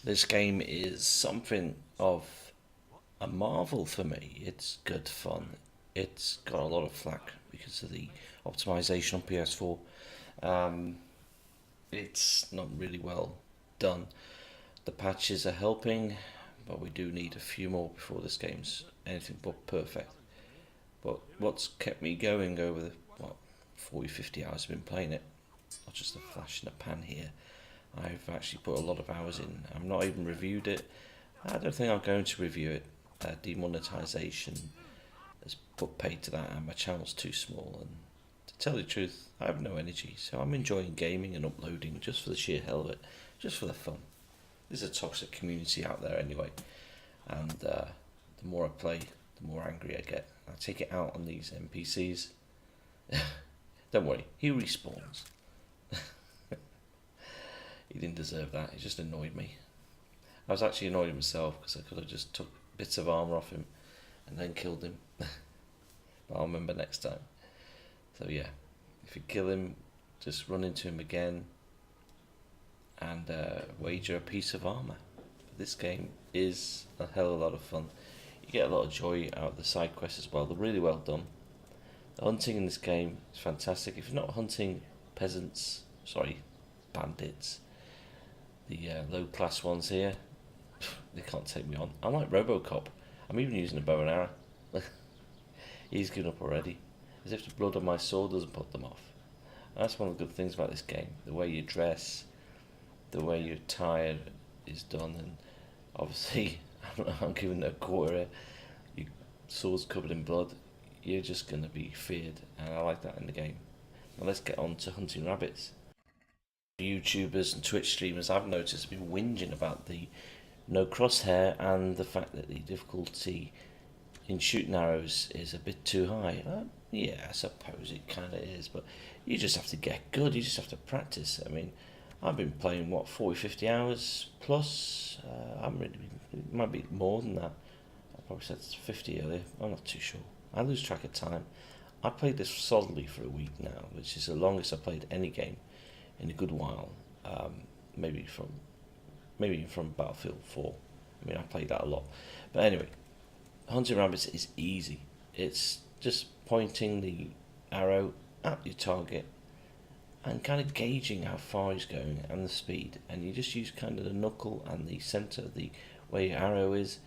This game is something of a marvel for me. It's good fun. It's got a lot of flack because of the optimization on PS4. Um, it's not really well done. The patches are helping, but we do need a few more before this game's anything but perfect. But what's kept me going over the 40, 50 hours I've been playing it, not just a flash in the pan here. I've actually put a lot of hours in. I've not even reviewed it. I don't think I'm going to review it. Demonetization has put paid to that, and my channel's too small. And to tell you the truth, I have no energy, so I'm enjoying gaming and uploading just for the sheer hell of it, just for the fun. There's a toxic community out there anyway, and the more I play, the more angry I get. I take it out on these NPCs. Don't worry, he respawns. He didn't deserve that. He just annoyed me. I was actually annoyed at myself because I could have just took bits of armor off him and then killed him. But I'll remember next time. So yeah, if you kill him, just run into him again and wager a piece of armor. But this game is a hell of a lot of fun. You get a lot of joy out of the side quests as well. They're really well done. The hunting in this game is fantastic. If you're not hunting bandits, the low class ones here, they can't take me on. I'm like Robocop. I'm even using a bow and arrow. He's given up already. As if the blood on my sword doesn't put them off. That's one of the good things about this game. The way you dress, the way you're tired is done, and obviously I'm giving it a quarter. Your sword's covered in blood. You're just going to be feared, and I like that in the game. Now let's get on to hunting rabbits. YouTubers and Twitch streamers I've noticed have been whinging about the no crosshair and the fact that the difficulty in shooting arrows is a bit too high. Yeah, I suppose it kind of is, but you just have to get good. You just have to practice. I mean, I've been playing 40, 50 hours plus. I'm really, it might be more than that. I probably said 50 earlier. I'm not too sure. I lose track of time. I played this solidly for a week now, which is the longest I've played any game in a good while. Maybe from Battlefield 4. I mean, I played that a lot. But anyway, hunting rabbits is easy. It's just pointing the arrow at your target and kind of gauging how far he's going and the speed. And you just use kind of the knuckle and the centre, the where your arrow is,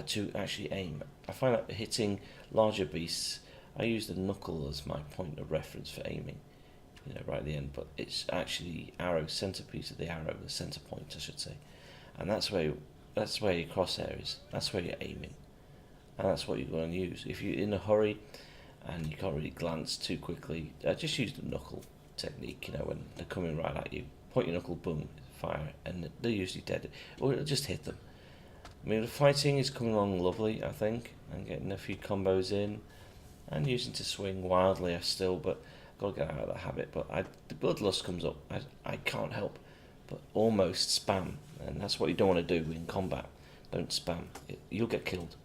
to actually aim. I find that hitting larger beasts, I use the knuckle as my point of reference for aiming. Right at the end, but it's actually the arrow centerpiece of the arrow, the center point, I should say, and that's where your crosshair is. That's where you're aiming, and that's what you're going to use. If you're in a hurry and you can't really glance too quickly, just use the knuckle technique. When they're coming right at you, point your knuckle, boom, fire, and they're usually dead, or it'll just hit them. I mean, the fighting is coming along lovely, I think, and getting a few combos in, and using to swing wildly still, but got to get out of that habit. But the bloodlust comes up. I can't help but almost spam, and that's what you don't want to do in combat. Don't spam. You'll get killed.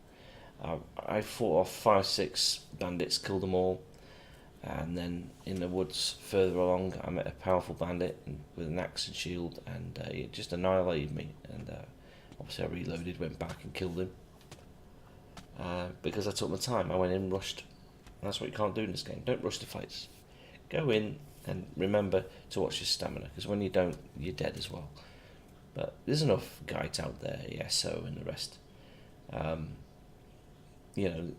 I fought off 5, 6 bandits, killed them all, and then in the woods further along, I met a powerful bandit with an axe and shield, and it just annihilated me. And obviously, I reloaded, went back and killed him because I took my time. I went in, rushed. And that's what you can't do in this game. Don't rush the fights. Go in and remember to watch your stamina, because when you don't, you're dead as well. But there's enough guides out there, ESO and the rest. It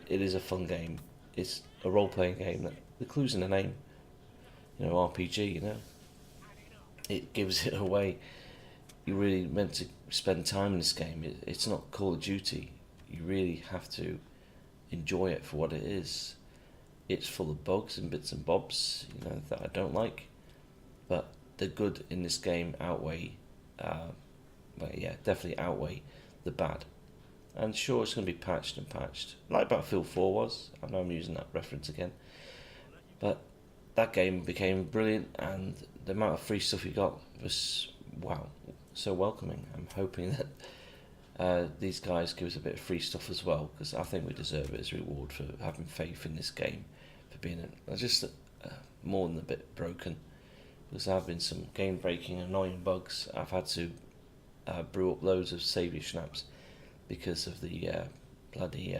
is a fun game. It's a role-playing game. The clue's in the name. RPG. It gives it away. You're really meant to spend time in this game. It's not Call of Duty. You really have to enjoy it for what it is. It's full of bugs and bits and bobs, that I don't like, but the good in this game definitely outweigh the bad. And sure, it's going to be patched, like Battlefield 4 was. I know I'm using that reference again, but that game became brilliant, and the amount of free stuff you got was, wow, so welcoming. I'm hoping that these guys give us a bit of free stuff as well, because I think we deserve it as a reward for having faith in this game, for being just more than a bit broken. because there have been some game-breaking, annoying bugs. I've had to brew up loads of saviour snaps because of the bloody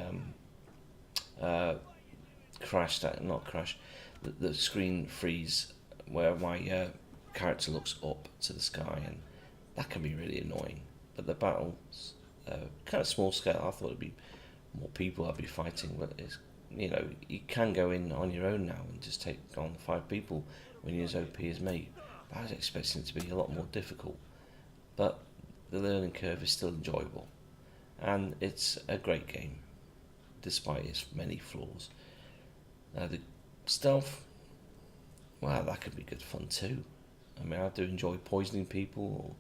crash, that not crash, the screen freeze where my character looks up to the sky, and that can be really annoying. But the battles, kind of small scale. I thought it'd be more people I'd be fighting, but it's, you know, you can go in on your own now and just take on 5 people when you're as OP as me. But I was expecting it to be a lot more difficult, but the learning curve is still enjoyable, and it's a great game despite its many flaws. The stealth, well, that could be good fun too. I mean, I do enjoy poisoning people or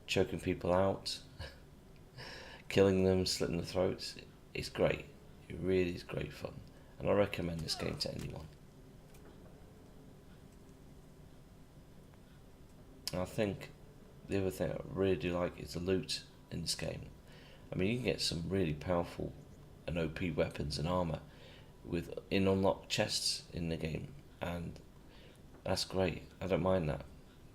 choking people out, killing them, slitting their throats. It's great. It really is great fun, and I recommend this game to anyone. And I think the other thing I really do like is the loot in this game. I mean, you can get some really powerful and OP weapons and armor in unlocked chests in the game, and that's great. I don't mind that.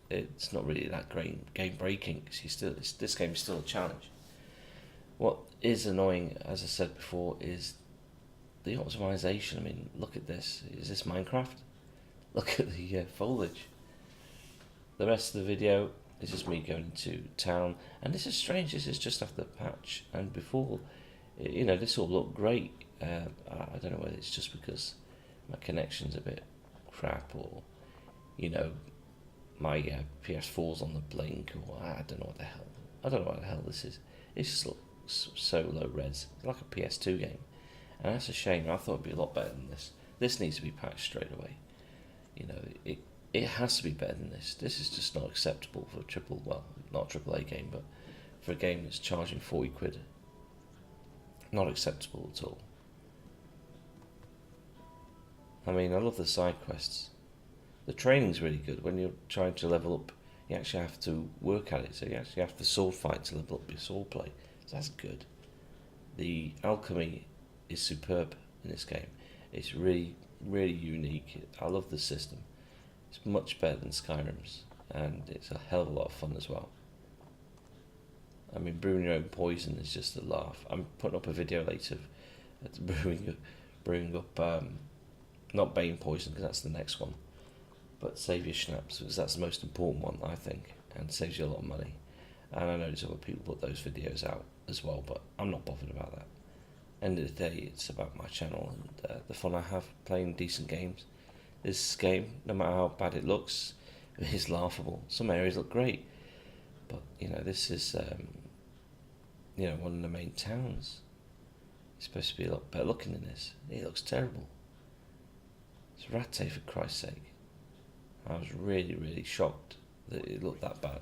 It's not really that great game breaking because this game is still a challenge. What is annoying, as I said before, is the optimization. I mean, look at this. Is this Minecraft? Look at the foliage. The rest of the video is just me going to town, and this is strange. This is just after the patch, and before, you know, this all looked great. I don't know whether it's just because my connection's a bit crap, or, you know, my PS4's on the blink, or I don't know what the hell. I don't know what the hell this is. It just looks so low res. It's like a PS2 game, and that's a shame. I thought it'd be a lot better than this. This needs to be patched straight away. You know, it has to be better than this. This is just not acceptable for not a AAA game, but for a game that's charging 40 quid. Not acceptable at all. I mean, I love the side quests. The training's really good. When you're trying to level up, you actually have to work at it. So you actually have to sword fight to level up your sword play. So that's good. The alchemy is superb in this game. It's really, really unique. I love the system. It's much better than Skyrim's, and it's a hell of a lot of fun as well. I mean, brewing your own poison is just a laugh. I'm putting up a video later of brewing up not Bane poison, because that's the next one, but Saviour Schnapps, because that's the most important one, I think, and saves you a lot of money. And I know there's other people put those videos out as well, but I'm not bothered about that. End of the day, it's about my channel and the fun I have playing decent games. This game, no matter how bad it looks, is laughable. Some areas look great, but you know, this is you know, one of the main towns. It's supposed to be a lot better looking than this. It looks terrible. It's Rattay, for Christ's sake. I was really, really shocked that it looked that bad,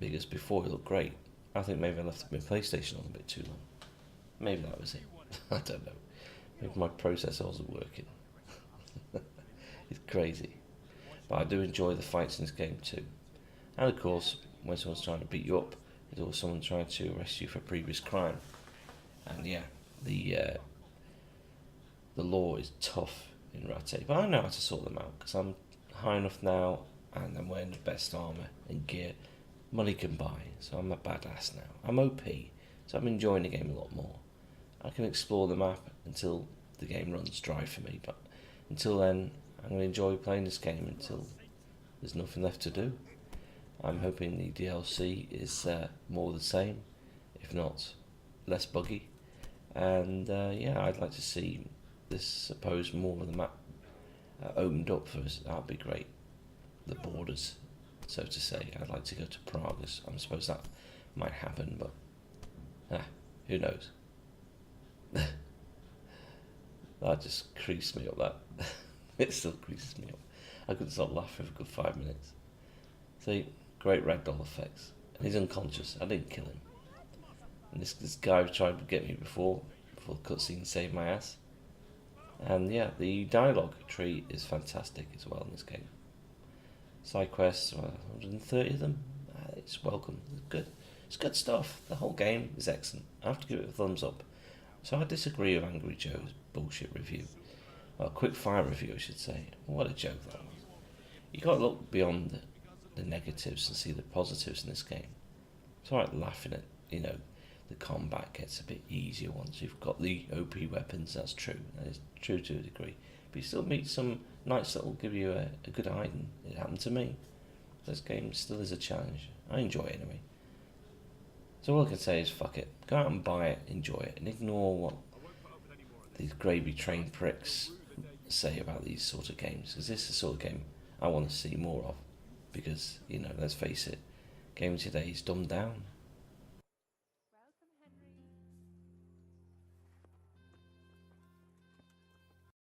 because before it looked great. I think maybe I left my PlayStation on a bit too long. Maybe that was it. I don't know. Maybe my processor wasn't working. It's crazy. But I do enjoy the fights in this game too. And of course, when someone's trying to beat you up, there's always someone trying to arrest you for a previous crime. And yeah, the law is tough in Rattay, but I know how to sort them out, because I'm high enough now, and I'm wearing the best armour and gear money can buy, so I'm a badass now. I'm OP, so I'm enjoying the game a lot more. I can explore the map until the game runs dry for me, but until then, I'm going to enjoy playing this game until there's nothing left to do. I'm hoping the DLC is more the same, if not less buggy. And yeah, I'd like to see this, suppose, more of the map opened up for us. That'd be great. The borders, so to say. I'd like to go to Prague. I suppose that might happen, but who knows? That just creased me up. That it still creases me up. I couldn't stop laughing for a good 5 minutes. See, great ragdoll effects. And he's unconscious. I didn't kill him. And this guy tried to get me before the cutscene saved my ass. And yeah, the dialogue tree is fantastic as well in this game. Side quests, 130 of them. It's welcome. It's good. It's good stuff. The whole game is excellent. I have to give it a thumbs up. So I disagree with Angry Joe's bullshit review. Well, quick fire review, I should say. What a joke that was. You got to look beyond the negatives and see the positives in this game. It's alright laughing at, the combat gets a bit easier once you've got the OP weapons. That's true. That is true to a degree. But you still meet some knights that will give you a good hiding. It happened to me. This game still is a challenge. I enjoy it anyway. So all I can say is fuck it. Go out and buy it, enjoy it, and ignore what these gravy train pricks say about these sort of games. Because this is the sort of game I want to see more of. Because, let's face it, gaming today is dumbed down.